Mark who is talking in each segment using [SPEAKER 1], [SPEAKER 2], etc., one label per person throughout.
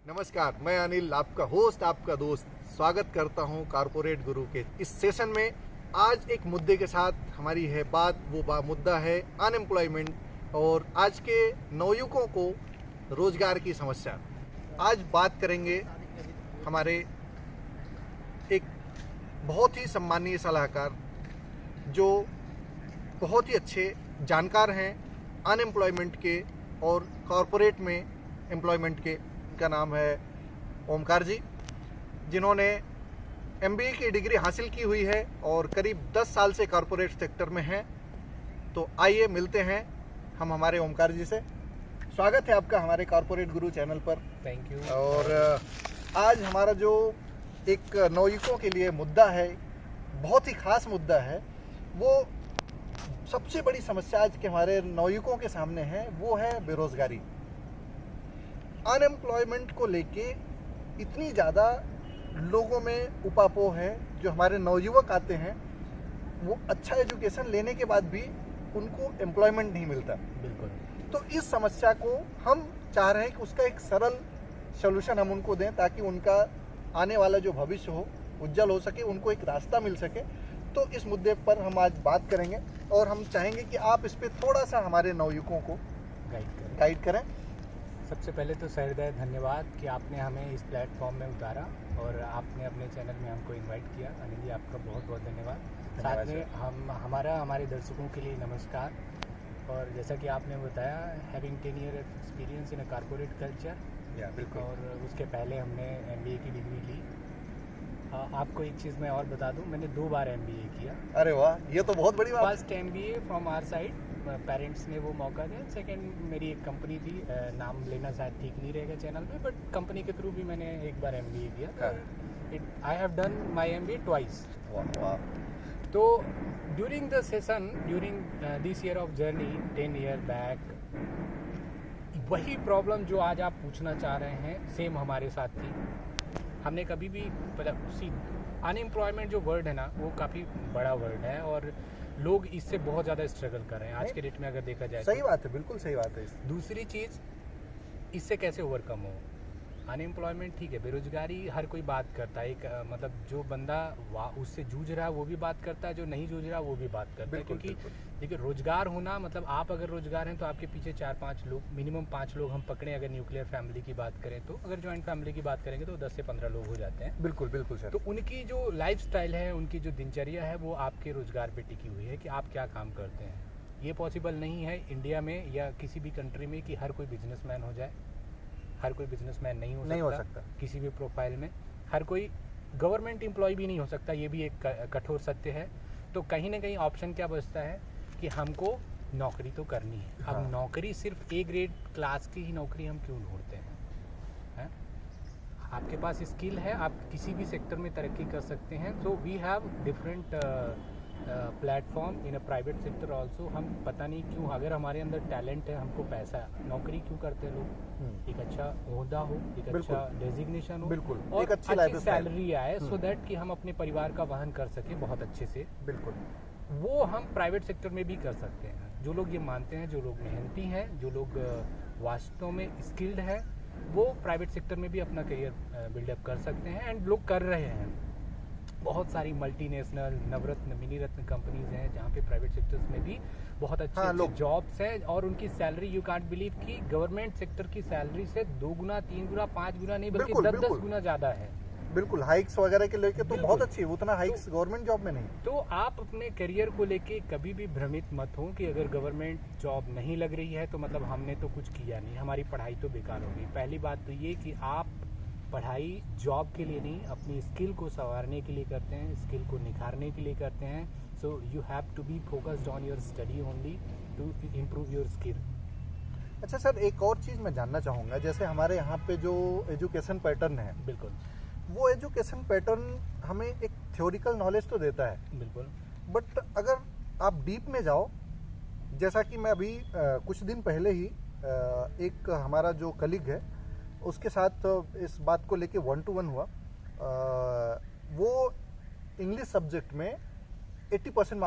[SPEAKER 1] नमस्कार, मैं अनिल, आपका होस्ट, आपका दोस्त, स्वागत करता हूं कॉर्पोरेट गुरु के इस सेशन में। आज एक मुद्दे के साथ हमारी है बात। वो मुद्दा है अनएम्प्लॉयमेंट और आज के नवयुवकों को रोजगार की समस्या। आज बात करेंगे हमारे एक बहुत ही सम्मानीय सलाहकार जो बहुत ही अच्छे जानकार हैं अनएम्प्लॉयमेंट के और कॉरपोरेट में एम्प्लॉयमेंट के। का नाम है ओमकार जी, जिन्होंने एमबीए की डिग्री हासिल की हुई है और करीब 10 साल से कॉरपोरेट सेक्टर में हैं। तो आइए मिलते हैं हम हमारे ओमकार जी से। स्वागत है आपका हमारे कॉरपोरेट गुरु चैनल पर।
[SPEAKER 2] Thank you.
[SPEAKER 1] और आज हमारा जो एक नवयुवकों के लिए मुद्दा है, बहुत ही खास मुद्दा है। वो सबसे बड़ी समस्या आज के हमारे नवयुवकों के सामने है, वो है बेरोजगारी। अनएम्प्लॉयमेंट को लेके इतनी ज़्यादा लोगों में उपापोह है। जो हमारे नवयुवक आते हैं वो अच्छा एजुकेशन लेने के बाद भी उनको एम्प्लॉयमेंट नहीं मिलता।
[SPEAKER 2] बिल्कुल।
[SPEAKER 1] तो इस समस्या को हम चाह रहे हैं कि उसका एक सरल सॉल्यूशन हम उनको दें, ताकि उनका आने वाला जो भविष्य हो उज्जवल हो सके, उनको एक रास्ता मिल सके। तो इस मुद्दे पर हम आज बात करेंगे और हम चाहेंगे कि आप इस पर थोड़ा सा हमारे नवयुवकों को गाइड करें।
[SPEAKER 2] सबसे पहले तो सहृदय धन्यवाद कि आपने हमें इस प्लेटफॉर्म में उतारा और आपने अपने चैनल में हमको इनवाइट किया। अनिल जी, आपका बहुत बहुत धन्यवाद। साथ में हमारे दर्शकों के लिए नमस्कार। और जैसा कि आपने बताया, having 10 year experience in a corporate culture,
[SPEAKER 1] बिल्कुल।
[SPEAKER 2] और उसके पहले हमने एमबीए की डिग्री ली। आपको एक चीज़ मैं और बता दूं, मैंने 2 बार एमबीए किया।
[SPEAKER 1] अरे वाह, ये तो बहुत बड़ी बात है।
[SPEAKER 2] First MBA from our side, parents ने वो मौका दिया। सेकंड, मेरी एक कंपनी थी, नाम लेना शायद ठीक नहीं रहेगा चैनल पे, बट कंपनी के थ्रू भी मैंने एक बार एमबीए किया। I have done my MBA twice. तो during the session, during this year of journey 10 year back, वही प्रॉब्लम जो आज आप पूछना चाह रहे हैं सेम हमारे साथ थी। हमने कभी भी अनएम्प्लॉयमेंट जो वर्ड है ना, वो काफ़ी बड़ा वर्ड है और लोग इससे बहुत ज़्यादा स्ट्रगल कर रहे हैं आज के डेट में, अगर देखा जाए।
[SPEAKER 1] सही बात है, बिल्कुल सही बात है।
[SPEAKER 2] दूसरी चीज़, इससे कैसे ओवरकम हो। अनएम्प्लॉयमेंट ठीक है, बेरोजगारी हर कोई बात करता है। एक मतलब जो बंदा उससे जूझ रहा है वो भी बात करता है, जो नहीं जूझ रहा वो भी बात करता है। क्योंकि देखिए, रोजगार होना मतलब, आप अगर रोजगार हैं तो आपके पीछे 4-5 लोग, मिनिमम 5 लोग हम पकड़ें। अगर न्यूक्लियर फैमिली की बात करें तो, अगर जॉइंट फैमिली की बात करेंगे तो 10 से 15 लोग हो जाते हैं।
[SPEAKER 1] बिल्कुल बिल्कुल सर।
[SPEAKER 2] तो उनकी जो लाइफ स्टाइल है, उनकी जो दिनचर्या है, वो आपके रोजगार पे टिकी हुई है कि आप क्या काम करते हैं। ये पॉसिबल नहीं है इंडिया में या किसी भी कंट्री में कि हर कोई बिजनेसमैन हो जाए। हर कोई बिजनेसमैन नहीं हो सकता किसी भी प्रोफाइल में। हर कोई गवर्नमेंट एम्प्लॉय भी नहीं हो सकता, ये भी एक कठोर सत्य है। तो कहीं ना कहीं ऑप्शन क्या बचता है कि हमको नौकरी तो करनी है। अब नौकरी सिर्फ ए ग्रेड क्लास की ही नौकरी हम क्यों ढूंढते हैं? आपके पास स्किल है, आप किसी भी सेक्टर में तरक्की कर सकते हैं। So we have different platform in a private sector also. हम पता नहीं क्यों, अगर हमारे अंदर टैलेंट है, हमको पैसा, नौकरी क्यों करते हैं लोग? एक अच्छा ओहदा हो, एक अच्छा डेजिग्नेशन हो,
[SPEAKER 1] बिल्कुल,
[SPEAKER 2] और
[SPEAKER 1] एक अच्छी
[SPEAKER 2] सैलरी आए, सो दैट कि हम अपने परिवार का वहन कर सके बहुत अच्छे से।
[SPEAKER 1] बिल्कुल,
[SPEAKER 2] वो हम प्राइवेट सेक्टर में भी कर सकते हैं। जो लोग ये मानते हैं, जो लोग मेहनती हैं, जो लोग वास्तव में स्किल्ड है, वो प्राइवेट सेक्टर में भी अपना करियर बिल्डअप कर सकते हैं, एंड लोग कर रहे हैं। बहुत सारी मल्टीनेशनल, नवरत्न, मिनी रत्न कंपनीज हैं जहाँ पे प्राइवेट सेक्टर्स में भी बहुत अच्छे जॉब्स हैं, और उनकी सैलरी, यू कांट बिलीव कि गवर्नमेंट सेक्टर की सैलरी से 2 गुना, 3 गुना, 5 गुना नहीं, बल्कि 10-10 गुना ज़्यादा है।
[SPEAKER 1] बिल्कुल, हाइक्स वगैरह के लेके तो बहुत अच्छी है, उतना हाइक्स गवर्नमेंट जॉब में नहीं।
[SPEAKER 2] तो आप अपने करियर को लेके कभी भी भ्रमित मत हो कि अगर गवर्नमेंट जॉब नहीं लग रही है तो मतलब हमने तो कुछ किया नहीं, हमारी पढ़ाई तो बेकार होगी। पहली बात तो ये कि आप पढ़ाई जॉब के लिए नहीं, अपनी स्किल को संवारने के लिए करते हैं, स्किल को निखारने के लिए करते हैं। So you have to be focused on your study only to improve your skill.
[SPEAKER 1] अच्छा सर, एक और चीज़ मैं जानना चाहूँगा, जैसे हमारे यहाँ पे जो एजुकेशन पैटर्न है,
[SPEAKER 2] बिल्कुल,
[SPEAKER 1] वो एजुकेशन पैटर्न हमें एक थ्योरिकल नॉलेज तो देता है,
[SPEAKER 2] बिल्कुल,
[SPEAKER 1] बट अगर आप डीप में जाओ, जैसा कि मैं अभी कुछ दिन पहले ही एक हमारा जो कलीग है उसके साथ इस बात को लेके 1-to-1 हुआ। वो इंग्लिश सब्जेक्ट में 80%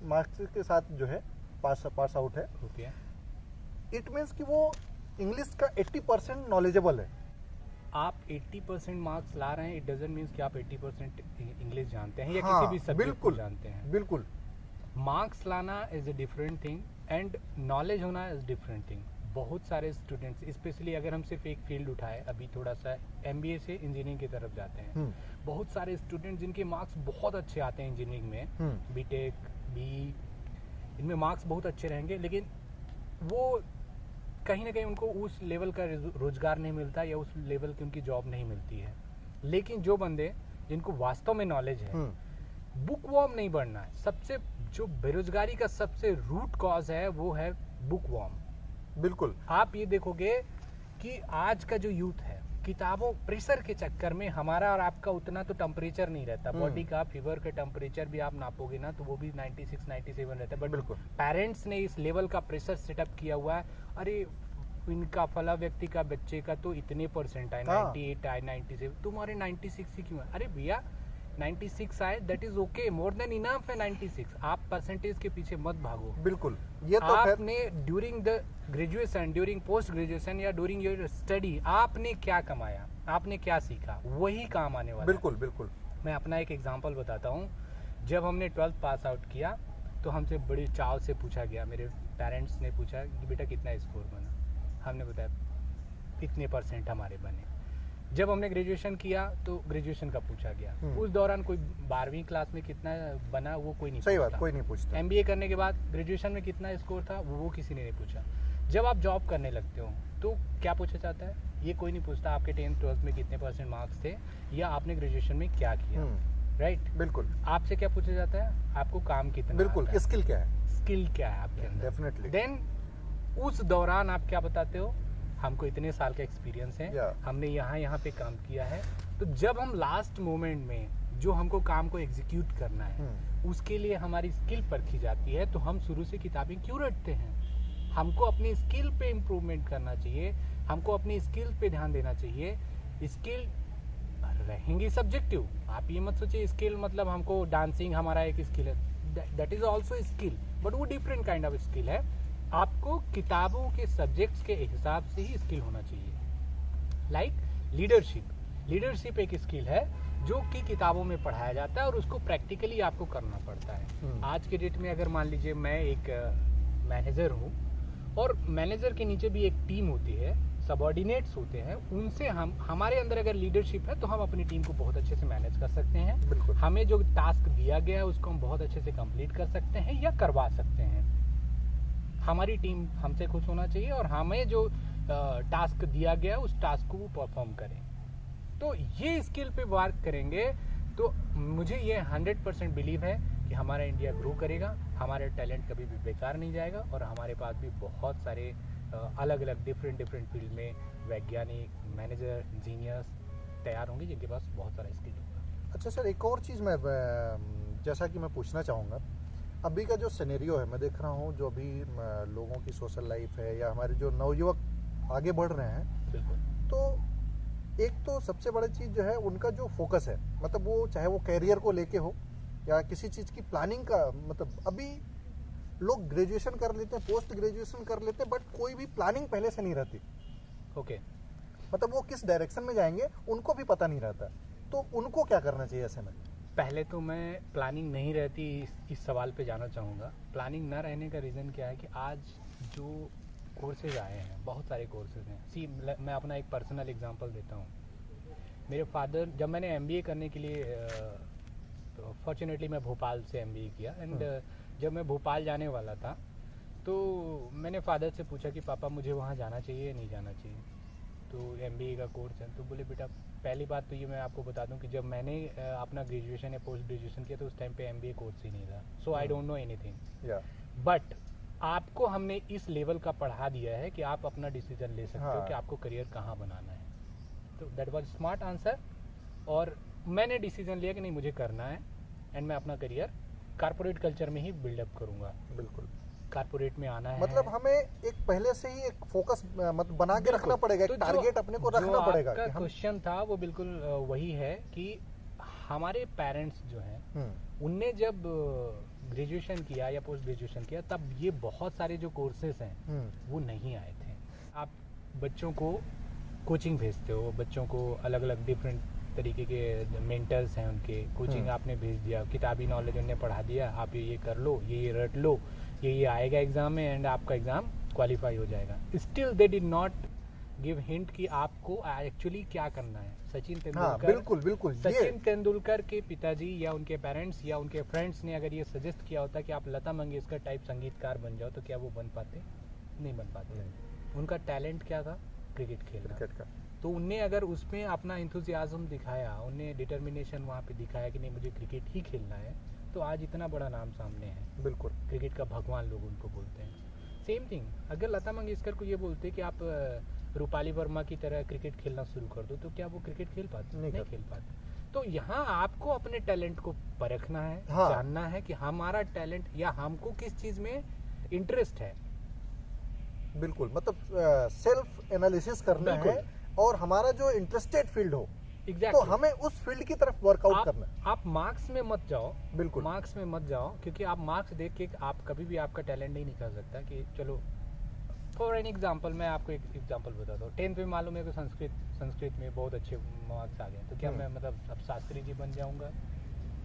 [SPEAKER 1] मार्क्स के साथ जो है पास आउट है।
[SPEAKER 2] ओके।
[SPEAKER 1] इट मीन्स कि वो इंग्लिश का 80% नॉलेजेबल है।
[SPEAKER 2] आप 80% मार्क्स ला रहे हैं, इट डजंट मीन्स कि आप 80% इंग्लिश जानते हैं या
[SPEAKER 1] हाँ,
[SPEAKER 2] किसी भी सब्जेक्ट को
[SPEAKER 1] बिल्कुल
[SPEAKER 2] जानते हैं।
[SPEAKER 1] बिल्कुल।
[SPEAKER 2] मार्क्स लाना is a different thing and knowledge होना इज डिफरेंट थिंग। बहुत सारे स्टूडेंट्स, स्पेशली अगर हम सिर्फ एक फील्ड उठाए, अभी थोड़ा सा एमबीए से इंजीनियरिंग की तरफ जाते हैं, बहुत सारे स्टूडेंट्स जिनके मार्क्स बहुत अच्छे आते हैं इंजीनियरिंग में, बीटेक बी, इनमें मार्क्स बहुत अच्छे रहेंगे, लेकिन वो कहीं ना कहीं उनको उस लेवल का रोजगार नहीं मिलता या उस लेवल की उनकी जॉब नहीं मिलती है। लेकिन जो बंदे जिनको वास्तव में नॉलेज है, बुक वॉर्म नहीं बढ़ना है। सबसे जो बेरोजगारी का सबसे रूट कॉज है वो है बुक वॉर्म।
[SPEAKER 1] बिल्कुल।
[SPEAKER 2] आप ये देखोगे कि आज का जो यूथ है, किताबों प्रेशर के चक्कर में हमारा और आपका उतना तो टेम्परेचर नहीं रहता। बॉडी का फीवर का टेम्परेचर भी आप नापोगे ना तो वो भी 96 97 रहता है, बट
[SPEAKER 1] बिल्कुल
[SPEAKER 2] पेरेंट्स ने इस लेवल का प्रेशर सेटअप किया हुआ है। अरे इनका फला व्यक्ति का बच्चे का तो इतने परसेंट आए, 98 आए, 97, तुम्हारे 96 ही क्यों है? अरे भैया 96 आए, that is okay, more than enough है 96। आप परसेंटेज के पीछे मत भागो।
[SPEAKER 1] बिल्कुल। ये तो
[SPEAKER 2] आपने during the graduation, during post graduation या ड्यूरिंग योर स्टडी आपने क्या कमाया, आपने क्या सीखा, वही काम आने वाला
[SPEAKER 1] बिल्कुल बिल्कुल।
[SPEAKER 2] मैं अपना एक एग्जांपल बताता हूँ। जब हमने 12th पास आउट किया तो हमसे बड़ी चाव से पूछा गया, मेरे पेरेंट्स ने पूछा कि बेटा कितना स्कोर बना, हमने बताया इतने परसेंट हमारे बने। जब हमने ग्रेजुएशन किया तो ग्रेजुएशन का पूछा गया, उस दौरान कोई 12वीं क्लास में कितना बना वो कोई नहीं
[SPEAKER 1] सही
[SPEAKER 2] पूछता।
[SPEAKER 1] बात, कोई नहीं पूछता।
[SPEAKER 2] एमबीए करने के बाद ग्रेजुएशन में कितना स्कोर था वो किसी ने नहीं पूछा। जब आप जॉब करने लगते हो तो क्या पूछा जाता है, ये कोई नहीं पूछता आपके 10th 12th में कितने परसेंट मार्क्स थे या आपने ग्रेजुएशन में क्या किया, राइट?
[SPEAKER 1] बिल्कुल।
[SPEAKER 2] आपसे क्या पूछा जाता है, आपको काम कितना
[SPEAKER 1] बिल्कुल,
[SPEAKER 2] आता है,
[SPEAKER 1] स्किल क्या है,
[SPEAKER 2] स्किल क्या है आपके अंदर।
[SPEAKER 1] डेफिनेटली।
[SPEAKER 2] देन उस दौरान आप क्या बताते हो, हमको इतने साल का एक्सपीरियंस है, हमने यहाँ पे काम किया है। तो जब हम लास्ट मोमेंट में जो हमको काम को एग्जीक्यूट करना है उसके लिए हमारी स्किल परखी जाती है, तो हम शुरू से किताबें क्यों रटते हैं? हमको अपनी स्किल पे इम्प्रूवमेंट करना चाहिए, हमको अपनी स्किल पे ध्यान देना चाहिए। स्किल रहेंगी सब्जेक्टिव, आप ये मत सोचिए स्किल मतलब हमको डांसिंग हमारा एक स्किल है, that is also skill, but वो डिफरेंट काइंड ऑफ स्किल है। आपको किताबों के सब्जेक्ट्स के हिसाब से ही स्किल होना चाहिए। लाइक लीडरशिप एक स्किल है जो कि किताबों में पढ़ाया जाता है और उसको प्रैक्टिकली आपको करना पड़ता है। आज के डेट में अगर मान लीजिए मैं एक मैनेजर हूँ और मैनेजर के नीचे भी एक टीम होती है, सबऑर्डिनेट्स होते हैं, उनसे हमारे अंदर अगर लीडरशिप है तो हम अपनी टीम को बहुत अच्छे से मैनेज कर सकते हैं। हमें जो टास्क दिया गया है उसको हम बहुत अच्छे से कंप्लीट कर सकते हैं या करवा सकते हैं। हमारी टीम हमसे खुश होना चाहिए और हमें जो टास्क दिया गया उस टास्क को वो परफॉर्म करें। तो ये स्किल पे वर्क करेंगे तो मुझे ये 100% बिलीव है कि हमारा इंडिया ग्रो करेगा, हमारे टैलेंट कभी भी बेकार नहीं जाएगा और हमारे पास भी बहुत सारे अलग अलग डिफरेंट फील्ड में वैज्ञानिक, मैनेजर, इंजीनियर्स तैयार होंगे जिनके पास बहुत सारा स्किल होगा।
[SPEAKER 1] अच्छा सर, एक और चीज़ मैं जैसा कि मैं पूछना चाहूँगा, अभी का जो सिनेरियो है मैं देख रहा हूँ, जो अभी लोगों की सोशल लाइफ है या हमारे जो नवयुवक आगे बढ़ रहे हैं,
[SPEAKER 2] बिल्कुल,
[SPEAKER 1] तो एक तो सबसे बड़ी चीज़ जो है उनका जो फोकस है, मतलब वो चाहे वो कैरियर को लेके हो या किसी चीज़ की प्लानिंग का, मतलब अभी लोग ग्रेजुएशन कर लेते हैं, पोस्ट ग्रेजुएशन कर लेते हैं, बट कोई भी प्लानिंग पहले से नहीं रहती।
[SPEAKER 2] ओके,
[SPEAKER 1] मतलब वो किस डायरेक्शन में जाएंगे उनको भी पता नहीं रहता, तो उनको क्या करना चाहिए ऐसे में?
[SPEAKER 2] पहले तो मैं प्लानिंग नहीं रहती इस सवाल पे जाना चाहूँगा। प्लानिंग ना रहने का रीज़न क्या है कि आज जो कोर्सेज आए हैं, बहुत सारे कोर्सेज हैं। मैं अपना एक पर्सनल एग्जांपल देता हूँ। मेरे फादर, जब मैंने एमबीए करने के लिए फॉर्चुनेटली मैं भोपाल से एमबीए किया एंड जब मैं भोपाल जाने वाला था तो मैंने फादर से पूछा कि पापा मुझे वहाँ जाना चाहिए या नहीं जाना चाहिए, तो एमबीए का कोर्स है। तो बोले बेटा, पहली बात तो ये मैं आपको बता दूं कि जब मैंने अपना ग्रेजुएशन या पोस्ट ग्रेजुएशन किया तो उस टाइम पे एमबीए कोर्स ही नहीं था, so I don't know anything. But आपको हमने इस लेवल का पढ़ा दिया है कि आप अपना डिसीजन ले सकते हो कि आपको करियर कहाँ बनाना है। तो दैट वाज स्मार्ट आंसर और मैंने डिसीजन लिया कि नहीं, मुझे करना है एंड मैं अपना करियर कारपोरेट कल्चर में ही बिल्डअप करूँगा।
[SPEAKER 1] बिल्कुल,
[SPEAKER 2] कारपोरेट में आना है,
[SPEAKER 1] मतलब हमें एक पहले से ही एक फोकस मतलब बना के रखना पड़ेगा, एक टारगेट अपने को रखना पड़ेगा।
[SPEAKER 2] जो आपका क्वेश्चन था वो बिल्कुल वही है कि हमारे पेरेंट्स जो हैं उनने जब ग्रेजुएशन किया या पोस्ट ग्रेजुएशन किया तब ये बहुत सारे जो कोर्सेज हैं वो नहीं आए थे। आप बच्चों को कोचिंग भेजते हो बच्चों को, अलग अलग डिफरेंट तरीके के मेंटर्स हैं उनके, कोचिंग आपने भेज दिया, किताबी नॉलेज उन्हें पढ़ा दिया, आप ये कर लो, ये रट लो, ये आएगा एग्जाम में एंड आपका एग्जाम क्वालिफाई हो जाएगा। Still they did not give hint कि आपको एक्चुअली क्या करना है। सचिन तेंदुलकर,
[SPEAKER 1] बिल्कुल बिल्कुल,
[SPEAKER 2] सचिन तेंदुलकर के पिताजी या उनके पेरेंट्स या उनके फ्रेंड्स ने अगर ये सजेस्ट किया होता कि आप लता मंगेशकर टाइप संगीतकार बन जाओ, तो क्या वो बन पाते? नहीं बन पाते। उनका टैलेंट क्या था? क्रिकेट खेलना।
[SPEAKER 1] क्रिकेट का
[SPEAKER 2] तो उनने अगर उसमें अपना इंथुजियाज्म दिखाया, उनने डिटर्मिनेशन वहाँ पे दिखाया कि नहीं मुझे क्रिकेट ही खेलना है, तो आज इतना बड़ा नाम सामने है।
[SPEAKER 1] बिल्कुल,
[SPEAKER 2] क्रिकेट का भगवान लोग उनको बोलते हैं। सेम थिंग अगर लता मंगेशकर को ये बोलते कि आप रूपाली वर्मा की तरह क्रिकेट खेलना शुरू कर दो, तो क्या वो क्रिकेट खेल पाते? नहीं खेल पाते। तो यहाँ आपको अपने टैलेंट को परखना है, जानना है कि हमारा टैलेंट या हमको किस चीज़ में इंटरेस्ट है।
[SPEAKER 1] बिल्कुल, मतलब सेल्फ एनालिसिस करना है और हमारा जो इंटरेस्टेड फील्ड हो, तो हमें उस फील्ड की तरफ वर्कआउट करना है।
[SPEAKER 2] आप मार्क्स में मत जाओ,
[SPEAKER 1] बिल्कुल
[SPEAKER 2] मार्क्स में मत जाओ, क्योंकि आप मार्क्स देख के आप कभी भी आपका टैलेंट नहीं निकाल सकता। कि चलो फॉर एन एग्जांपल मैं आपको एक एग्जांपल बताता हूँ। 10th में मालूम है कि संस्कृत में बहुत अच्छे मार्क्स आ गए, तो क्या मैं मतलब अब शास्त्री जी बन जाऊंगा?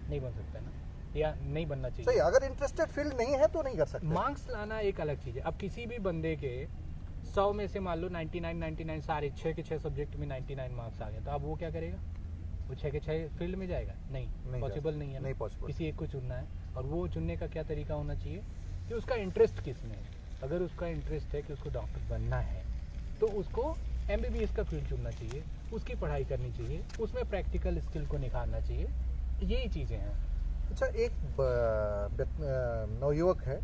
[SPEAKER 2] नहीं बन सकता ना, या नहीं बनना चाहिए।
[SPEAKER 1] सही, अगर इंटरेस्टेड फील्ड नहीं है तो नहीं कर सकते।
[SPEAKER 2] मार्क्स लाना एक अलग चीज़ है। अब किसी भी बंदे के 100 में से मान लो 99 सारे 6 के 6 सब्जेक्ट में 99 मार्क्स आ गए, तो अब वो क्या करेगा? वो 6 के 6 फील्ड में जाएगा? नहीं पॉसिबल नहीं है, नहीं पॉसिबल। किसी एक को चुनना है, और वो चुनने का क्या तरीका होना चाहिए कि उसका इंटरेस्ट किस में है। अगर उसका इंटरेस्ट है कि उसको डॉक्टर बनना है, तो उसको MBBS का फील्ड चुनना चाहिए, उसकी पढ़ाई करनी चाहिए, उसमें प्रैक्टिकल स्किल को निखारना चाहिए। यही चीज़ें हैं।
[SPEAKER 1] अच्छा, एक नवयुवक है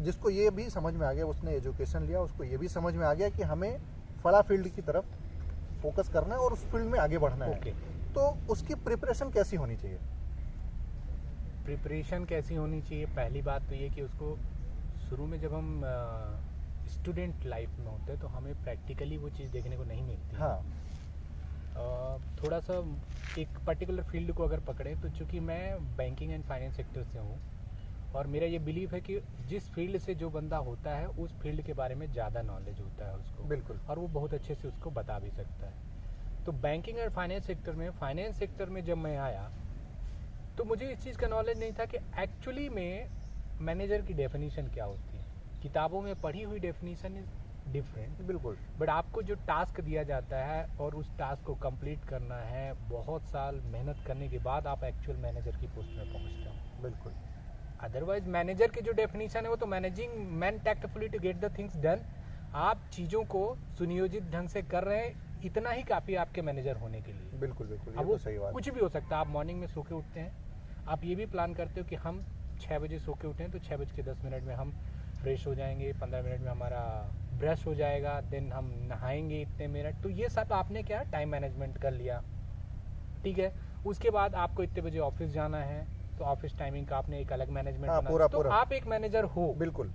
[SPEAKER 1] जिसको ये भी समझ में आ गया, उसने एजुकेशन लिया, उसको ये भी समझ में आ गया कि हमें फला फील्ड की तरफ फोकस करना है और उस फील्ड में आगे बढ़ना है। तो उसकी प्रिपरेशन कैसी होनी चाहिए?
[SPEAKER 2] प्रिपरेशन कैसी होनी चाहिए? पहली बात तो ये कि उसको शुरू में जब हम स्टूडेंट लाइफ में होते हैं तो हमें प्रैक्टिकली वो चीज़ देखने को नहीं मिलती। थोड़ा सा एक पर्टिकुलर फील्ड को अगर पकड़े, तो चूँकि मैं बैंकिंग एंड फाइनेंस सेक्टर से हूँ, और मेरा ये बिलीव है कि जिस फील्ड से जो बंदा होता है उस फील्ड के बारे में ज़्यादा नॉलेज होता है उसको।
[SPEAKER 1] बिल्कुल।
[SPEAKER 2] और वो बहुत अच्छे से उसको बता भी सकता है। तो बैंकिंग और फाइनेंस सेक्टर में जब मैं आया, तो मुझे इस चीज़ का नॉलेज नहीं था कि एक्चुअली में मैनेजर की डेफिनेशन क्या होती है। किताबों में पढ़ी हुई डेफिनेशन इज डिफरेंट।
[SPEAKER 1] बिल्कुल।
[SPEAKER 2] बट आपको जो टास्क दिया जाता है और उस टास्क को कंप्लीट करना है, बहुत साल मेहनत करने के बाद आप एक्चुअल मैनेजर की पोस्ट में पहुंचते हो।
[SPEAKER 1] बिल्कुल।
[SPEAKER 2] अदरवाइज मैनेजर की जो डेफिनेशन है वो तो managing man tactfully to get the things done. आप चीज़ों को सुनियोजित ढंग से कर रहे हैं, इतना ही काफ़ी आपके मैनेजर होने के लिए।
[SPEAKER 1] बिल्कुल बिल्कुल,
[SPEAKER 2] अब वो सही बात। कुछ भी हो सकता है। आप मॉर्निंग में सो के उठते हैं, आप ये भी प्लान करते हो कि हम 6 बजे सो के उठें तो 6:10 में हम फ्रेश हो जाएंगे, 15 मिनट में हमारा ब्रश हो जाएगा, देन हम नहाएंगे इतने मिनट। तो ये सब आपने क्या टाइम मैनेजमेंट कर लिया, ठीक है। उसके बाद आपको इतने बजे ऑफिस जाना है, तो ऑफिस टाइमिंग का आपने एक अलग मैनेजमेंट बना।
[SPEAKER 1] पूरा,
[SPEAKER 2] तो आप एक मैनेजर हो।
[SPEAKER 1] बिल्कुल।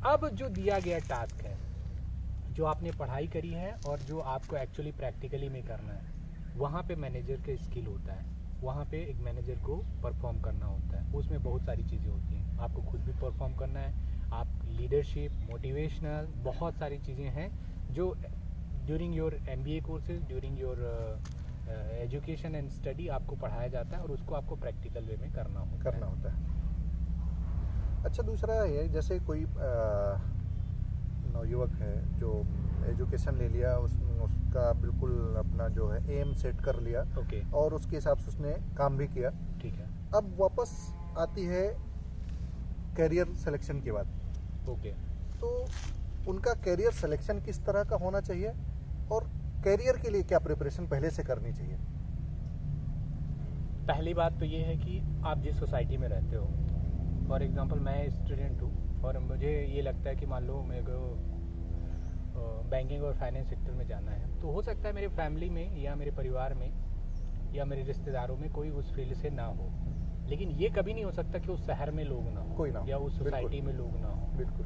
[SPEAKER 2] अब जो दिया गया टास्क है, जो आपने पढ़ाई करी है और जो आपको एक्चुअली प्रैक्टिकली में करना है, वहाँ पे मैनेजर का स्किल होता है। वहाँ पे एक मैनेजर को परफॉर्म करना होता है। उसमें बहुत सारी चीज़ें होती हैं। आपको खुद भी परफॉर्म करना है, आप लीडरशिप, मोटिवेशनल, बहुत सारी चीज़ें हैं जो during your MBA courses, during your education and study आपको पढ़ाया जाता है, और उसको आपको प्रैक्टिकल वे में करना होता है।
[SPEAKER 1] अच्छा, दूसरा ये, जैसे कोई नवयुवक है जो एजुकेशन ले लिया, उसका बिल्कुल अपना जो है एम सेट कर लिया, और उसके हिसाब से उसने काम भी किया,
[SPEAKER 2] ठीक है।
[SPEAKER 1] अब वापस आती है करियर सिलेक्शन की बात। तो उनका करियर सिलेक्शन किस तरह का होना चाहिए, और करियर के लिए क्या प्रिपरेशन पहले से करनी चाहिए?
[SPEAKER 2] पहली बात तो ये है कि आप जिस सोसाइटी में रहते हो, फॉर एग्जांपल मैं स्टूडेंट हूँ और मुझे ये लगता है कि मान लो मेरे को बैंकिंग और फाइनेंस सेक्टर में जाना है, तो हो सकता है मेरे फैमिली में या मेरे परिवार में या मेरे रिश्तेदारों में कोई उस फील्ड से ना हो, लेकिन ये कभी नहीं हो सकता कि उस शहर में लोग ना हो,
[SPEAKER 1] कोई ना हो,
[SPEAKER 2] या उस सोसाइटी में लोग ना हो।
[SPEAKER 1] बिल्कुल।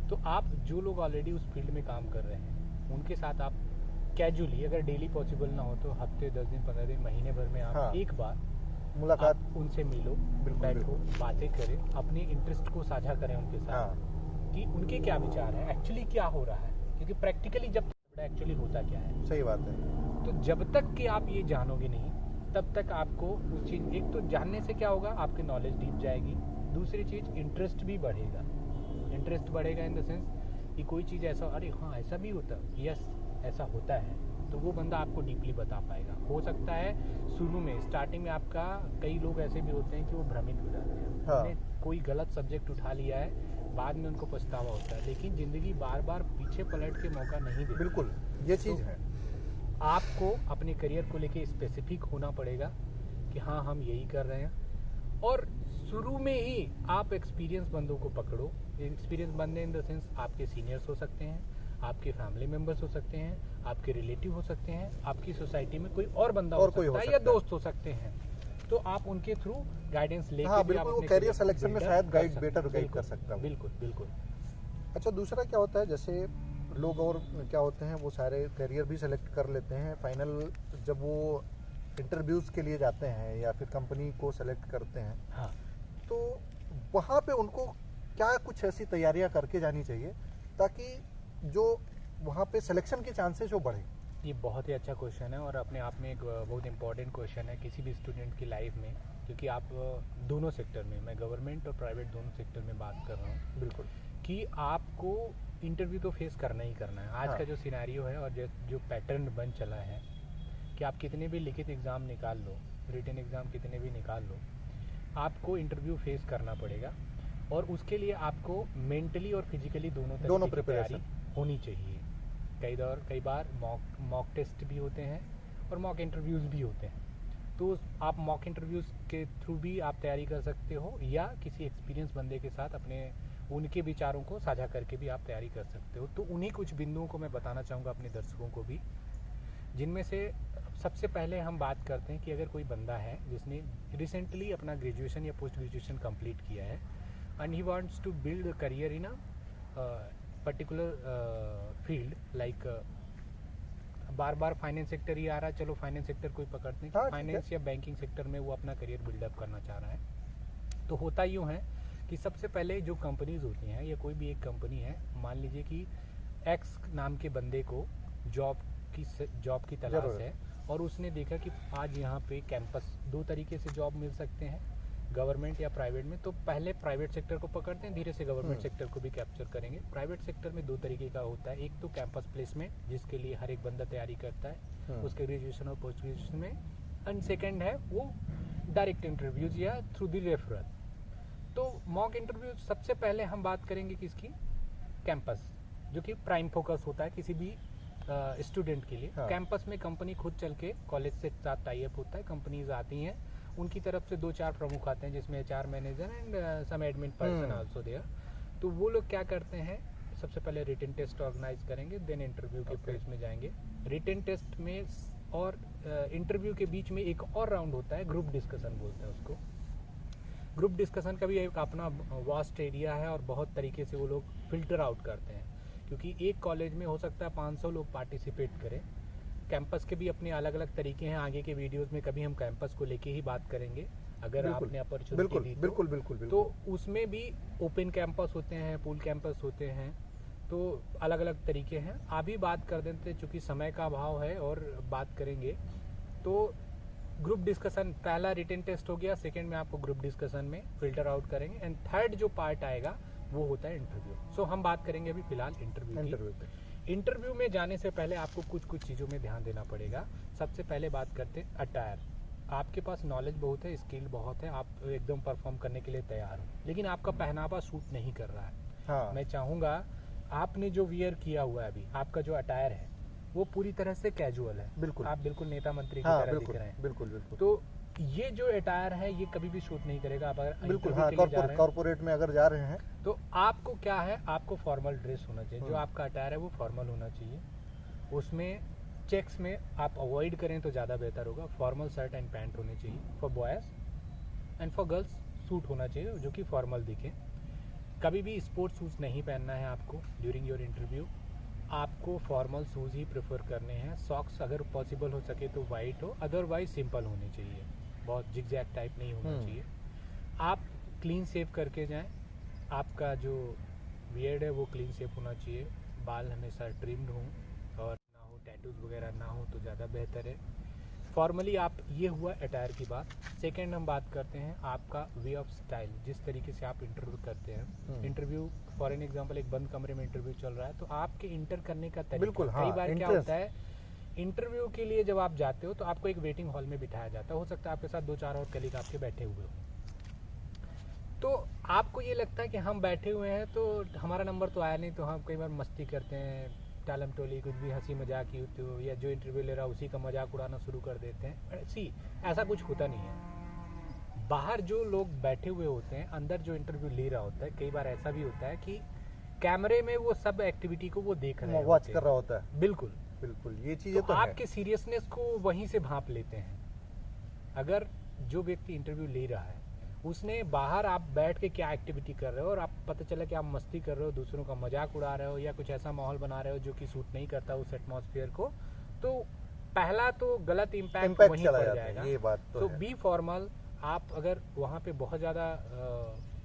[SPEAKER 2] तो आप जो लोग ऑलरेडी उस फील्ड में काम कर रहे हैं, उनके साथ आप कैजुअली, अगर डेली पॉसिबल ना हो तो हफ्ते 10 दिन 15 दिन महीने भर में आप एक बार
[SPEAKER 1] मुलाकात,
[SPEAKER 2] उनसे मिलो, बैठो, बातें करें, अपने इंटरेस्ट को साझा करें उनके साथ कि उनके क्या विचार है, एक्चुअली क्या हो रहा है। क्योंकि प्रैक्टिकली जब एक्चुअली होता क्या है।
[SPEAKER 1] सही बात है।
[SPEAKER 2] तो जब तक कि आप ये जानोगे नहीं, तब तक आपको उस चीज़, एक तो जानने से क्या होगा, आपकी नॉलेज डीप जाएगी। दूसरी चीज़, इंटरेस्ट भी बढ़ेगा। इंटरेस्ट बढ़ेगा इन द सेंस कि कोई चीज़ ऐसा, अरे हाँ ऐसा भी होता है, यस ऐसा होता है, तो वो बंदा आपको डीपली बता पाएगा। हो सकता है शुरू में, स्टार्टिंग में आपका, कई लोग ऐसे भी होते हैं कि वो भ्रमित हो जाते हैं।
[SPEAKER 1] हाँ।
[SPEAKER 2] उन्होंने कोई गलत सब्जेक्ट उठा लिया है, बाद में उनको पछतावा होता है। लेकिन ज़िंदगी बार बार पीछे पलट के मौका नहीं देती।
[SPEAKER 1] बिल्कुल, ये चीज़
[SPEAKER 2] तो
[SPEAKER 1] है।
[SPEAKER 2] आपको अपने करियर को लेके स्पेसिफिक होना पड़ेगा कि हाँ हम यही कर रहे हैं। और शुरू में ही आप एक्सपीरियंस बंदों को पकड़ो। एक्सपीरियंस बंदे इन द सेंस आपके सीनियर्स हो सकते हैं, आपके फैमिली मेम्बर्स हो सकते हैं, आपके रिलेटिव हो सकते हैं, आपकी सोसाइटी में कोई और बंदा
[SPEAKER 1] और
[SPEAKER 2] हो
[SPEAKER 1] कोई हो
[SPEAKER 2] सकता है या
[SPEAKER 1] सकता है।
[SPEAKER 2] दोस्त हो सकते हैं। तो आप उनके थ्रू गाइडेंस लेके
[SPEAKER 1] हाँ
[SPEAKER 2] भी आप
[SPEAKER 1] बिल्कुल, वो
[SPEAKER 2] अपने
[SPEAKER 1] कैरियर
[SPEAKER 2] career को
[SPEAKER 1] सिलेक्शन में
[SPEAKER 2] build up
[SPEAKER 1] शायद
[SPEAKER 2] कर
[SPEAKER 1] गाइड,
[SPEAKER 2] सकते
[SPEAKER 1] बेटर
[SPEAKER 2] हैं।
[SPEAKER 1] गाइड कर
[SPEAKER 2] बिल्कुल,
[SPEAKER 1] सकता है वो।
[SPEAKER 2] बिल्कुल बिल्कुल।
[SPEAKER 1] अच्छा, दूसरा क्या होता है, जैसे लोग और क्या होते हैं, वो सारे करियर भी सेलेक्ट कर लेते हैं, फाइनल जब वो इंटरव्यूज़ के लिए जाते हैं या फिर कंपनी को सेलेक्ट करते हैं,
[SPEAKER 2] हाँ,
[SPEAKER 1] तो वहाँ पे उनको क्या कुछ ऐसी तैयारियां करके जानी चाहिए ताकि जो वहाँ पे सिलेक्शन के चांसेस वो बढ़े?
[SPEAKER 2] ये बहुत ही अच्छा क्वेश्चन है और अपने आप में एक बहुत इंपॉर्टेंट क्वेश्चन है किसी भी स्टूडेंट की लाइफ में। क्योंकि आप दोनों सेक्टर में, मैं गवर्नमेंट और प्राइवेट दोनों सेक्टर में बात कर रहा हूँ,
[SPEAKER 1] बिल्कुल।
[SPEAKER 2] कि आपको इंटरव्यू तो फेस करना ही करना है। आज
[SPEAKER 1] हाँ।
[SPEAKER 2] का जो सिनेरियो है और जो पैटर्न बन चला है कि आप कितने भी लिखित एग्ज़ाम निकाल लो, रिटन एग्ज़ाम कितने भी निकाल लो, आपको इंटरव्यू फेस करना पड़ेगा। और उसके लिए आपको मेंटली और फिजिकली दोनों तरीके की तैयारी
[SPEAKER 1] preparation।
[SPEAKER 2] होनी चाहिए। कई बार मॉक टेस्ट भी होते हैं और मॉक इंटरव्यूज़ भी होते हैं। तो आप मॉक इंटरव्यूज़ के थ्रू भी आप तैयारी कर सकते हो, या किसी एक्सपीरियंस बंदे के साथ अपने उनके विचारों को साझा करके भी आप तैयारी कर सकते हो। तो उन्हीं कुछ बिंदुओं को मैं बताना चाहूँगा अपने दर्शकों को भी, जिनमें से सबसे पहले हम बात करते हैं कि अगर कोई बंदा है जिसने रिसेंटली अपना ग्रेजुएशन या पोस्ट ग्रेजुएशन कंप्लीट किया है and he wants to build a career in a particular field, like बार बार फाइनेंस सेक्टर ही आ रहा है, चलो फाइनेंस सेक्टर कोई पकड़ते हैं
[SPEAKER 1] हाँ,
[SPEAKER 2] कि
[SPEAKER 1] ठीक है।
[SPEAKER 2] फाइनेंस या बैंकिंग सेक्टर में वो अपना करियर बिल्डअप करना चाह रहा है। तो होता यूँ है कि सबसे पहले जो कंपनीज होती हैं, या कोई भी एक कंपनी है, मान लीजिए कि एक्स नाम के बंदे को जॉब की तलाश
[SPEAKER 1] जरूर।
[SPEAKER 2] है, और उसने देखा कि आज यहाँ पे कैंपस दो तरीके से जॉब मिल सकते हैं, गवर्नमेंट या प्राइवेट में। तो पहले प्राइवेट सेक्टर को पकड़ते हैं, धीरे से गवर्नमेंट सेक्टर को भी कैप्चर करेंगे। प्राइवेट सेक्टर में दो तरीके का होता है, एक तो कैंपस प्लेसमेंट जिसके लिए हर एक बंदा तैयारी करता है उसके ग्रेजुएशन और पोस्ट ग्रेजुएशन में, एंड सेकेंड है वो डायरेक्ट इंटरव्यूज या थ्रू द रेफरल। तो मॉक इंटरव्यू सबसे पहले हम बात करेंगे किसकी, कैंपस, जो कि प्राइम फोकस होता है किसी भी स्टूडेंट के लिए।
[SPEAKER 1] हाँ।
[SPEAKER 2] कैंपस में कंपनी खुद चल के कॉलेज से साथ टाई अप होता है, कंपनीज आती हैं, उनकी तरफ से 2-4 प्रमुख आते हैं जिसमें HR manager and some admin person also there. तो वो लोग क्या करते हैं, सबसे पहले रिटन टेस्ट ऑर्गेनाइज करेंगे, देन इंटरव्यू के फेज में जाएंगे। रिटन टेस्ट में और इंटरव्यू के बीच में एक और राउंड होता है, ग्रुप डिस्कशन बोलते हैं उसको। ग्रुप डिस्कशन का भी एक अपना वास्ट एरिया है और बहुत तरीके से वो लोग फिल्टर आउट करते हैं, क्योंकि एक कॉलेज में हो सकता है 500 लोग पार्टिसिपेट करें। कैंपस के भी अपने अलग अलग तरीके हैं, आगे के वीडियोस में कभी हम कैंपस को लेके ही बात करेंगे अगर
[SPEAKER 1] बिल्कुल,
[SPEAKER 2] आपने अपॉर्चुनिटी
[SPEAKER 1] बिल्कुल,
[SPEAKER 2] दी तो।
[SPEAKER 1] बिल्कुल, बिल्कुल, बिल्कुल।
[SPEAKER 2] तो उसमें भी ओपन कैंपस होते हैं, पूल कैंपस होते हैं, तो अलग अलग तरीके हैं। अभी बात कर देते हैं चूँकि समय का अभाव है और बात करेंगे तो ग्रुप डिस्कशन, पहला रिटन टेस्ट हो गया, सेकंड में आपको ग्रुप डिस्कशन में फिल्टर आउट करेंगे, एंड थर्ड जो पार्ट आएगा वो होता है इंटरव्यू। सो हम बात करेंगे अभी फिलहाल इंटरव्यू की। इंटरव्यू में जाने से पहले आपको कुछ चीज़ों में ध्यान देना पड़ेगा। सबसे पहले बात करते हैं अटायर। आपके पास नॉलेज बहुत है, स्किल बहुत है, आप एकदम परफॉर्म करने के लिए तैयार हो, लेकिन आपका पहनावा सूट नहीं कर रहा है।
[SPEAKER 1] हाँ।
[SPEAKER 2] मैं चाहूँगा आपने जो वियर किया हुआ है अभी, आपका जो अटायर है वो पूरी तरह से कैजुअल है।
[SPEAKER 1] बिल्कुल।
[SPEAKER 2] आप बिल्कुल नेता मंत्री की
[SPEAKER 1] हाँ,
[SPEAKER 2] तरह
[SPEAKER 1] बिल्कुल,
[SPEAKER 2] दिख रहे हैं।
[SPEAKER 1] बिल्कुल, बिल्कुल।
[SPEAKER 2] तो ये जो अटायर है ये कभी भी शूट नहीं करेगा। आप अगर
[SPEAKER 1] बिल्कुल,
[SPEAKER 2] इंटरव्यू
[SPEAKER 1] हाँ,
[SPEAKER 2] के लिए जा रहे हैं
[SPEAKER 1] कॉर्पोरेट में अगर जा रहे हैं
[SPEAKER 2] तो आपको क्या है, आपको फॉर्मल ड्रेस होना चाहिए। जो आपका अटायर है वो फॉर्मल होना चाहिए। उसमें चेक्स में आप अवॉइड करें तो ज़्यादा बेहतर होगा। फॉर्मल शर्ट एंड पैंट होने चाहिए for boys, and for girls suit होना चाहिए जो कि फॉर्मल दिखे। कभी भी स्पोर्ट्स शूज़ नहीं पहनना है आपको ड्यूरिंग योर इंटरव्यू। आपको फॉर्मल शूज़ ही प्रेफर करने हैं। सॉक्स अगर पॉसिबल हो सके तो वाइट हो, अदरवाइज सिंपल होने चाहिए, बहुत जिगजैग टाइप नहीं होना चाहिए। आप क्लीन शेव करके जाएं, आपका जो बियर्ड है वो क्लीन शेव होना चाहिए, बाल हमेशा ट्रिम्ड हों, और टैटूज वगैरह ना हो तो ज़्यादा बेहतर है। फॉर्मली आप, ये हुआ अटायर की बात। सेकंड हम बात करते हैं आपका वे ऑफ स्टाइल, जिस तरीके से आप इंटरव्यू करते हैं। इंटरव्यू फॉर एन एग्जांपल, एक बंद कमरे में इंटरव्यू चल रहा है, तो आपके इंटर करने का तरीका,
[SPEAKER 1] बिल्कुल,
[SPEAKER 2] कई
[SPEAKER 1] हाँ,
[SPEAKER 2] बार क्या
[SPEAKER 1] entrance।
[SPEAKER 2] होता है, इंटरव्यू के लिए जब आप जाते हो तो आपको एक वेटिंग हॉल में बिठाया जाता है। हो सकता है आपके साथ 2-4 और कलीग आपके बैठे हुए हों, तो आपको ये लगता है कि हम बैठे हुए हैं तो हमारा नंबर तो आया नहीं, तो हम कई बार मस्ती करते हैं, टालम टोली, कुछ भी हंसी मजाक की होती हो, या जो इंटरव्यू ले रहा है उसी का मजाक उड़ाना शुरू कर देते हैं। सी, ऐसा कुछ होता नहीं है। बाहर जो लोग बैठे हुए होते हैं, अंदर जो इंटरव्यू ले रहा होता है, कई बार ऐसा भी होता है कि कैमरे में वो सब एक्टिविटी को वो देख रहे
[SPEAKER 1] वॉच
[SPEAKER 2] होते
[SPEAKER 1] कर
[SPEAKER 2] हैं।
[SPEAKER 1] रहा होता है।
[SPEAKER 2] बिल्कुल,
[SPEAKER 1] बिल्कुल, ये चीजें तो है।
[SPEAKER 2] आपके सीरियसनेस को वहीं से भांप लेते हैं। अगर जो व्यक्ति इंटरव्यू ले रहा है, उसने बाहर आप बैठ के क्या एक्टिविटी कर रहे हो, और आप पता चला कि आप मस्ती कर रहे हो, दूसरों का मजाक उड़ा रहे हो, या कुछ ऐसा माहौल बना रहे हो जो कि सूट नहीं करता उस एटमॉस्फेयर को, तो पहला तो गलत इम्पैक्ट वहीं
[SPEAKER 1] चला
[SPEAKER 2] पड़
[SPEAKER 1] जाता
[SPEAKER 2] जाएगा।
[SPEAKER 1] है, ये बात तो है।
[SPEAKER 2] B formal. आप अगर वहाँ पे बहुत ज़्यादा,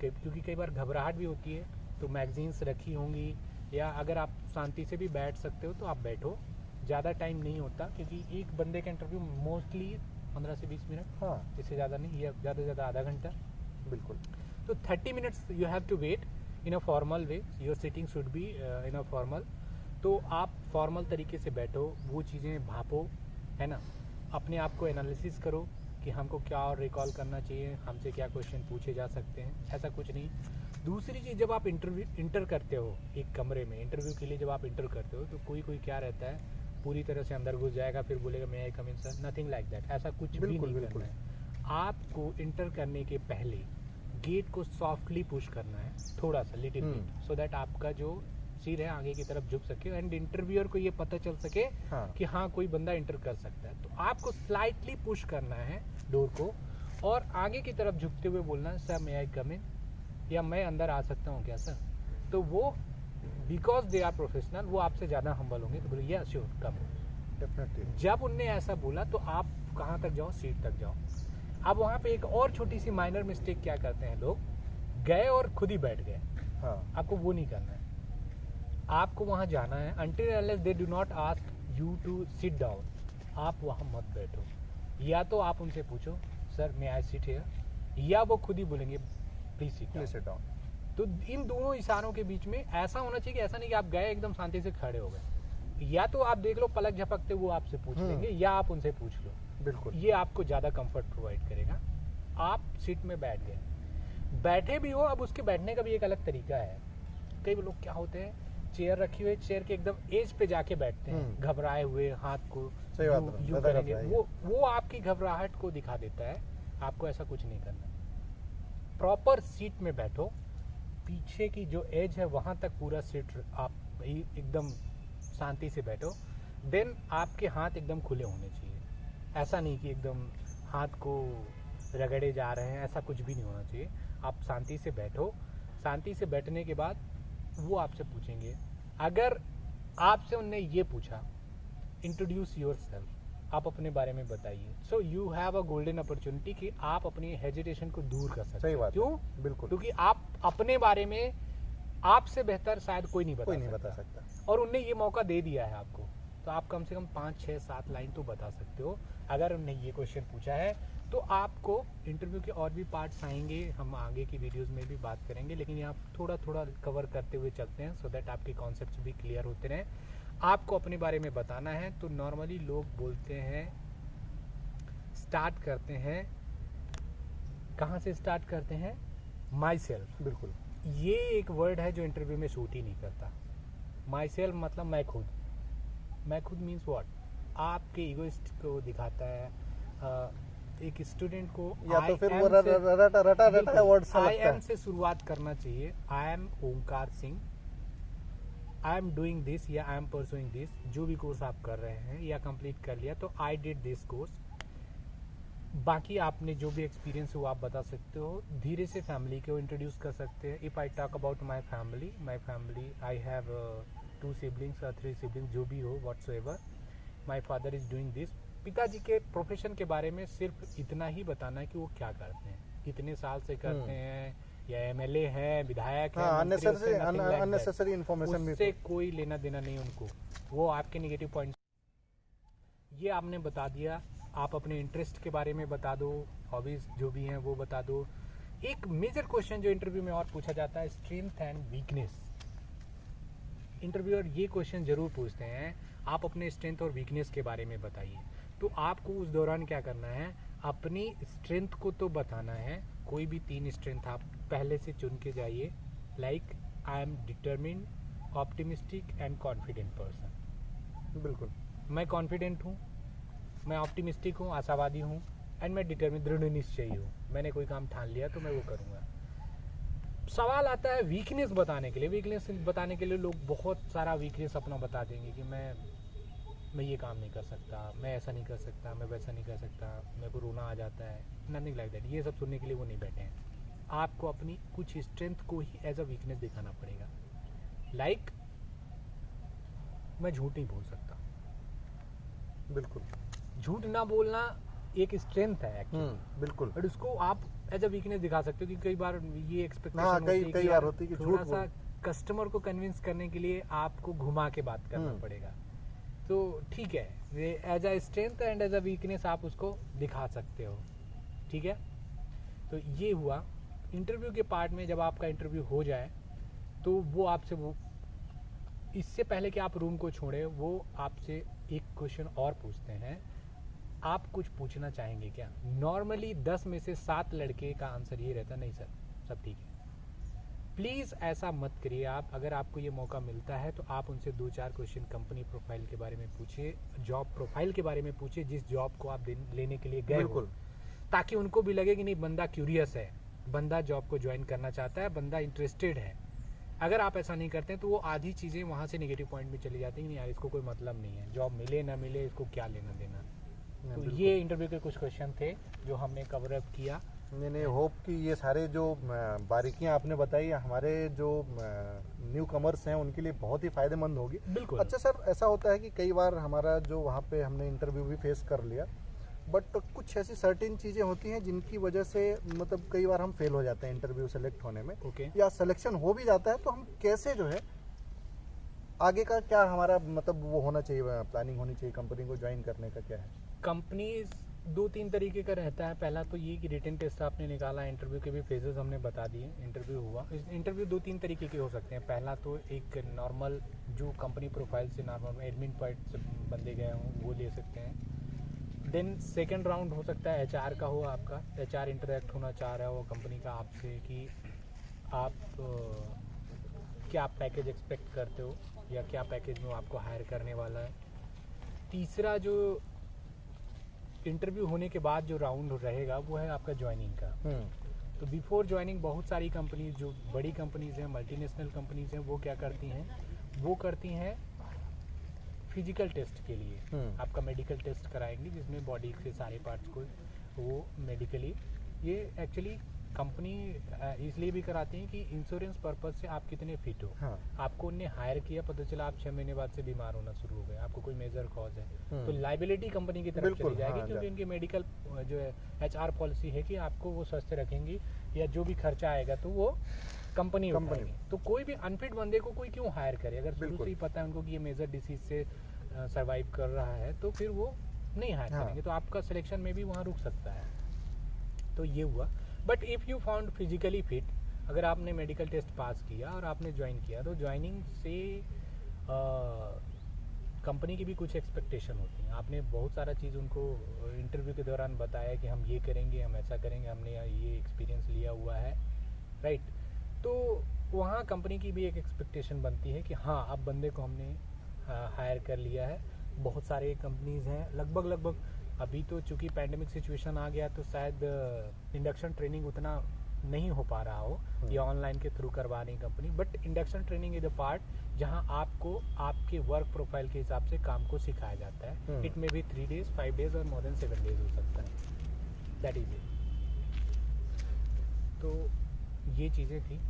[SPEAKER 2] क्योंकि कई बार घबराहट भी होती है, तो मैगजीन्स रखी होंगी, या अगर आप शांति से भी बैठ सकते हो तो आप बैठो। ज़्यादा टाइम नहीं होता, क्योंकि एक बंदे का इंटरव्यू मोस्टली 15 से 20 मिनट,
[SPEAKER 1] हाँ,
[SPEAKER 2] इससे ज़्यादा नहीं, या ज़्यादा से ज़्यादा आधा घंटा।
[SPEAKER 1] बिल्कुल।
[SPEAKER 2] तो 30 minutes you have to wait in a formal way. Your sitting should be in a formal. तो आप फॉर्मल तरीके से बैठो, वो चीज़ें भापो, है ना, अपने आप को एनालिसिस करो कि हमको क्या और रिकॉल करना चाहिए, हमसे क्या क्वेश्चन पूछे जा सकते हैं, ऐसा कुछ नहीं। दूसरी चीज़, जब आप इंटर करते हो एक कमरे में, इंटरव्यू के लिए जब आप इंटर करते हो, तो कोई क्या रहता है, पूरी तरह से अंदर घुस जाएगा, फिर बोलेगा मे आई कम इन सर, नथिंग लाइक दैट, ऐसा कुछ भी
[SPEAKER 1] बिल्कुल,
[SPEAKER 2] नहीं
[SPEAKER 1] बिल्कुल।
[SPEAKER 2] करना है। आपको इंटर करने के पहले गेट को सॉफ्टली पुश करना है, थोड़ा सा, लिटिल बिट, सो दैट आपका जो सिर है आगे की तरफ झुक सके, एंड इंटरव्यूअर को ये पता चल सके
[SPEAKER 1] हाँ।
[SPEAKER 2] कि हाँ, कोई बंदा इंटर कर सकता है। तो आपको स्लाइटली पुश करना है डोर को, और आगे की तरफ झुकते हुए बोलना है, सर मे आई कम इन, या मैं अंदर आ सकता हूँ क्या सर। तो वो, बिकॉज दे आर प्रोफेशनल, वो आपसे ज़्यादा हम्बल होंगे, तो बोले या श्योर कम।
[SPEAKER 1] डेफिनेटली।
[SPEAKER 2] जब उनने ऐसा बोला तो आप कहाँ तक जाओ, सीट तक जाओ। अब वहाँ पे एक और छोटी सी माइनर मिस्टेक क्या करते हैं लोग, गए और खुद ही बैठ गए।
[SPEAKER 1] हाँ,
[SPEAKER 2] आपको वो नहीं करना है। आपको वहाँ जाना है, until unless they do not ask you to sit down, आप वहाँ मत बैठो। या तो आप उनसे पूछो, sir may I sit here, या वो खुद ही बोलेंगे प्लीज सिट डाउन। तो इन दोनों इशारों के बीच में ऐसा होना चाहिए कि ऐसा नहीं कि आप गए एकदम शांति से खड़े हो गए। या तो आप देख लो पलक झपकते वो आपसे पूछ लेंगे, या आप उनसे पूछ लो।
[SPEAKER 1] बिल्कुल।
[SPEAKER 2] ये आपको ज़्यादा कंफर्ट प्रोवाइड करेगा। आप सीट में बैठ गए, बैठे भी हो, अब उसके बैठने का भी एक अलग तरीका है। कई लोग क्या होते हैं, चेयर रखी हुई, चेयर के एकदम एज पे जाके बैठते हैं, घबराए हुए, हाथ को
[SPEAKER 1] सही बात है,
[SPEAKER 2] यूं
[SPEAKER 1] ज़्यादा
[SPEAKER 2] करेंगे,
[SPEAKER 1] घबराइए।
[SPEAKER 2] वो आपकी घबराहट को दिखा देता है। आपको ऐसा कुछ नहीं करना। प्रॉपर सीट में बैठो, पीछे की जो एज है वहां तक पूरा सीट आप एकदम शांति से बैठो। देन आपके हाथ एकदम खुले होने चाहिए। ऐसा नहीं कि एकदम हाथ को रगड़े जा रहे हैं, ऐसा कुछ भी नहीं होना चाहिए। आप शांति से बैठो। शांति से बैठने के बाद वो आपसे पूछेंगे, अगर आपसे उनने ये पूछा इंट्रोड्यूस योर सेल्फ, आप अपने बारे में बताइए, सो you have a golden opportunity कि आप अपनी हेजिटेशन को दूर कर सकते
[SPEAKER 1] सही
[SPEAKER 2] हैं।
[SPEAKER 1] बात है,
[SPEAKER 2] क्यों?
[SPEAKER 1] बिल्कुल।
[SPEAKER 2] क्योंकि आप अपने बारे में आपसे बेहतर शायद कोई नहीं बता
[SPEAKER 1] सकता।
[SPEAKER 2] और उनने ये मौका दे दिया है आपको, तो आप कम से कम 5, 6, 7 लाइन तो बता सकते हो। अगर उनने ये क्वेश्चन पूछा है तो आपको इंटरव्यू के और भी पार्ट्स आएंगे, हम आगे की वीडियोस में भी बात करेंगे, लेकिन यहाँ थोड़ा थोड़ा कवर करते हुए चलते हैं, सो दैट आपके कॉन्सेप्ट्स भी क्लियर होते रहें। आपको अपने बारे में बताना है, तो नॉर्मली लोग बोलते हैं, स्टार्ट करते हैं, कहाँ से स्टार्ट करते हैं, माई सेल्फ।
[SPEAKER 1] बिल्कुल।
[SPEAKER 2] ये एक वर्ड है जो इंटरव्यू में सूट ही नहीं करता। माई सेल्फ मतलब मैं खुद। मैं खुद मीन्स व्हाट? आपके ईगोइस्ट को दिखाता है। एक स्टूडेंट को
[SPEAKER 1] या तो फिर वो रटा वर्ड सा
[SPEAKER 2] आई
[SPEAKER 1] लगता
[SPEAKER 2] एम
[SPEAKER 1] है।
[SPEAKER 2] से शुरुआत करना चाहिए। I am Omkar Singh, I am doing this, या आई एम परसुइंग दिस। जो भी कोर्स आप कर रहे हैं या कंप्लीट कर लिया तो आई डिड दिस कोर्स। बाकी आपने जो भी एक्सपीरियंस है वो आप बता सकते हो। धीरे से फैमिली को इंट्रोड्यूस कर सकते हैं। If I talk about my family, I have 2 siblings or 3 siblings, जो भी हो, whatsoever. My father is doing this. पिताजी के प्रोफेशन के बारे में सिर्फ इतना ही बताना है कि वो क्या करते हैं, कितने साल से करते हैं, या एमएलए है, विधायक है,
[SPEAKER 1] अननेसेसरी इन्फॉर्मेशन
[SPEAKER 2] उससे कोई लेना देना नहीं उनको। वो आपके नेगेटिव पॉइंट ये आपने बता दिया। आप अपने इंटरेस्ट के बारे में बता दो, हॉबीज जो भी हैं वो बता दो। एक मेजर क्वेश्चन जो इंटरव्यू में और पूछा जाता है, स्ट्रेंथ एंड वीकनेस। इंटरव्यूअर ये क्वेश्चन जरूर पूछते हैं, आप अपने स्ट्रेंथ और वीकनेस के बारे में बताइए। तो आपको उस दौरान क्या करना है, अपनी स्ट्रेंथ को तो बताना है। कोई भी 3 स्ट्रेंथ आप पहले से चुन के जाइए, like I am determined, optimistic and confident person.
[SPEAKER 1] बिल्कुल।
[SPEAKER 2] मैं कॉन्फिडेंट हूँ, मैं ऑप्टिमिस्टिक हूँ, आशावादी हूँ, एंड मैं डिटर्मिन, दृढ़ निश्चयी हूँ। मैंने कोई काम ठान लिया तो मैं वो करूँगा। सवाल आता है वीकनेस बताने के लिए। वीकनेस बताने के लिए लोग बहुत सारा वीकनेस अपना बता देंगे कि मैं ये काम नहीं कर सकता, मैं ऐसा नहीं कर सकता, मैं वैसा नहीं कर सकता, मेरे को रोना आ जाता है, नथिंग लाइक दैट। ये सब सुनने के लिए वो नहीं बैठे हैं। आपको अपनी कुछ स्ट्रेंथ को ही एज अ वीकनेस दिखाना पड़ेगा। लाइक मैं झूठ नहीं बोल सकता।
[SPEAKER 1] बिल्कुल।
[SPEAKER 2] झूठ ना बोलना एक स्ट्रेंथ है एक्चुअली,
[SPEAKER 1] बिल्कुल।
[SPEAKER 2] बट उसको आप एज अ वीकनेस दिखा सकते हो। कि कई बार ये एक्सपेक्टेशन
[SPEAKER 1] हाँ,
[SPEAKER 2] होती है
[SPEAKER 1] कई
[SPEAKER 2] कि
[SPEAKER 1] बार होती है कि
[SPEAKER 2] थोड़ा
[SPEAKER 1] झूठ
[SPEAKER 2] सा कस्टमर को कन्विंस करने के लिए आपको घुमा के बात करना पड़ेगा। तो ठीक है, as a strength and as a weakness आप उसको दिखा सकते हो। ठीक है, तो ये हुआ इंटरव्यू के पार्ट में। जब आपका इंटरव्यू हो जाए तो वो आपसे, वो इससे पहले कि आप रूम को छोड़े, वो आपसे एक क्वेश्चन और पूछते हैं, आप कुछ पूछना चाहेंगे क्या? नॉर्मली 10 में से 7 लड़के का आंसर ये रहता, नहीं सर सब ठीक है। प्लीज़ ऐसा मत करिए। आप अगर आपको ये मौका मिलता है तो आप उनसे 2-4 क्वेश्चन कंपनी प्रोफाइल के बारे में पूछिए, जॉब प्रोफाइल के बारे में पूछिए जिस जॉब को आप लेने के लिए गए हो, ताकि उनको भी लगे कि नहीं, बंदा क्यूरियस है, बंदा जॉब को ज्वाइन करना चाहता है, बंदा इंटरेस्टेड है। अगर आप ऐसा नहीं करते हैं तो वो आधी चीज़ें वहाँ से नेगेटिव पॉइंट में चली जाती हैं कि नहीं यार, इसको कोई मतलब नहीं है, जॉब मिले ना मिले इसको क्या लेना देना। तो ये इंटरव्यू के कुछ क्वेश्चन थे जो हमने कवर अप किया।
[SPEAKER 1] मैंने होप कि ये सारे जो बारीकियां आपने बताई हमारे जो न्यू कमर्स हैं उनके लिए बहुत ही फायदेमंद होगी।
[SPEAKER 2] बिल्कुल।
[SPEAKER 1] अच्छा सर, ऐसा होता है कि कई बार हमारा जो वहाँ पे हमने इंटरव्यू भी फेस कर लिया, बट कुछ ऐसी सर्टेन चीज़ें होती हैं जिनकी वजह से मतलब कई बार हम फेल हो जाते हैं इंटरव्यू सेलेक्ट होने में।
[SPEAKER 2] ओके।
[SPEAKER 1] या सिलेक्शन हो भी जाता है तो हम कैसे जो है आगे का क्या हमारा मतलब वो होना चाहिए, प्लानिंग होनी चाहिए, कंपनी को ज्वाइन करने का क्या है?
[SPEAKER 2] कंपनीज 2-3 तरीके का रहता है। पहला तो ये कि रिटन टेस्ट आपने निकाला, इंटरव्यू के भी फेजेस हमने बता दिए। इंटरव्यू हुआ, इंटरव्यू 2-3 तरीके के हो सकते हैं। पहला तो एक नॉर्मल जो कंपनी प्रोफाइल से नॉर्मल एडमिन पॉइंट से बंदे गए हों वो ले सकते हैं। देन सेकंड राउंड हो सकता है एचआर का हो, आपका एचआर इंटरेक्ट होना चाह रहा हो कंपनी का आपसे कि आप क्या पैकेज एक्सपेक्ट करते हो या क्या पैकेज में आपको हायर करने वाला है। तीसरा जो इंटरव्यू होने के बाद जो राउंड रहेगा वो है आपका ज्वाइनिंग का। तो बिफोर ज्वाइनिंग बहुत सारी कंपनीज, जो बड़ी कंपनीज हैं, मल्टीनेशनल कंपनीज हैं, वो क्या करती हैं, वो करती हैं फिजिकल टेस्ट के लिए आपका मेडिकल टेस्ट कराएंगे, जिसमें बॉडी के सारे पार्ट्स को वो मेडिकली, ये एक्चुअली कंपनी इसलिए भी कराती है कि इंश्योरेंस पर्पज से आप कितने फिट हो।
[SPEAKER 1] हाँ।
[SPEAKER 2] आपको उनने हायर किया, पता चला आप 6 महीने बाद से बीमार होना शुरू हो गए, आपको कोई मेजर कॉज है, तो लाइबिलिटी कंपनी की तरफ चली जाएगी। हाँ, क्योंकि इनकी मेडिकल जो है एचआर पॉलिसी है कि आपको वो स्वस्थ रखेंगी, या जो भी खर्चा आएगा तो वो कंपनी उठाएगी। तो कोई भी अनफिट बंदे को कोई क्यों हायर करे, अगर शुरू से ही पता है उनको कि ये मेजर डिसीज से सर्वाइव कर रहा है तो फिर वो नहीं हायर करेंगे। तो आपका सिलेक्शन में भी वहाँ रुक सकता है। तो ये हुआ। But if you found physically fit, अगर आपने मेडिकल टेस्ट पास किया और आपने ज्वाइन किया, तो ज्वाइनिंग से कंपनी की भी कुछ एक्सपेक्टेशन होती हैं। आपने बहुत सारा चीज़ उनको इंटरव्यू के दौरान बताया कि हम ये करेंगे, हम ऐसा करेंगे, हमने ये एक्सपीरियंस लिया हुआ है, राइट। तो वहाँ कंपनी की भी एक एक्सपेक्टेशन बनती है कि हाँ, अब बंदे को हमने हायर कर लिया है। बहुत सारे कंपनीज़ हैं, लगभग अभी तो चूंकि पैंडेमिक सिचुएशन आ गया तो शायद इंडक्शन ट्रेनिंग उतना नहीं हो पा रहा हो, या ऑनलाइन के थ्रू करवा रही company. But induction training is a part जहां आपको आपके वर्क प्रोफाइल के हिसाब से काम को सिखाया जाता है। It may be 3 days, 5 days और मोर देन 7 डेज हो सकता है। That is it. तो ये चीज़ें थी।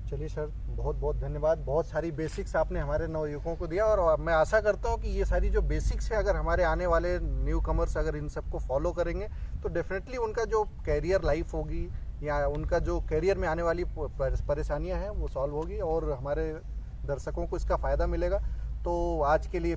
[SPEAKER 1] चलिए सर, बहुत बहुत धन्यवाद। बहुत सारी बेसिक्स आपने हमारे नवयुवकों को दिया, और मैं आशा करता हूँ कि ये सारी जो बेसिक्स है, अगर हमारे आने वाले न्यू कमर्स अगर इन सबको फॉलो करेंगे तो डेफिनेटली उनका जो कैरियर लाइफ होगी या उनका जो कैरियर में आने वाली परेशानियां हैं वो सॉल्व होगी, और हमारे दर्शकों को इसका फ़ायदा मिलेगा। तो आज के लिए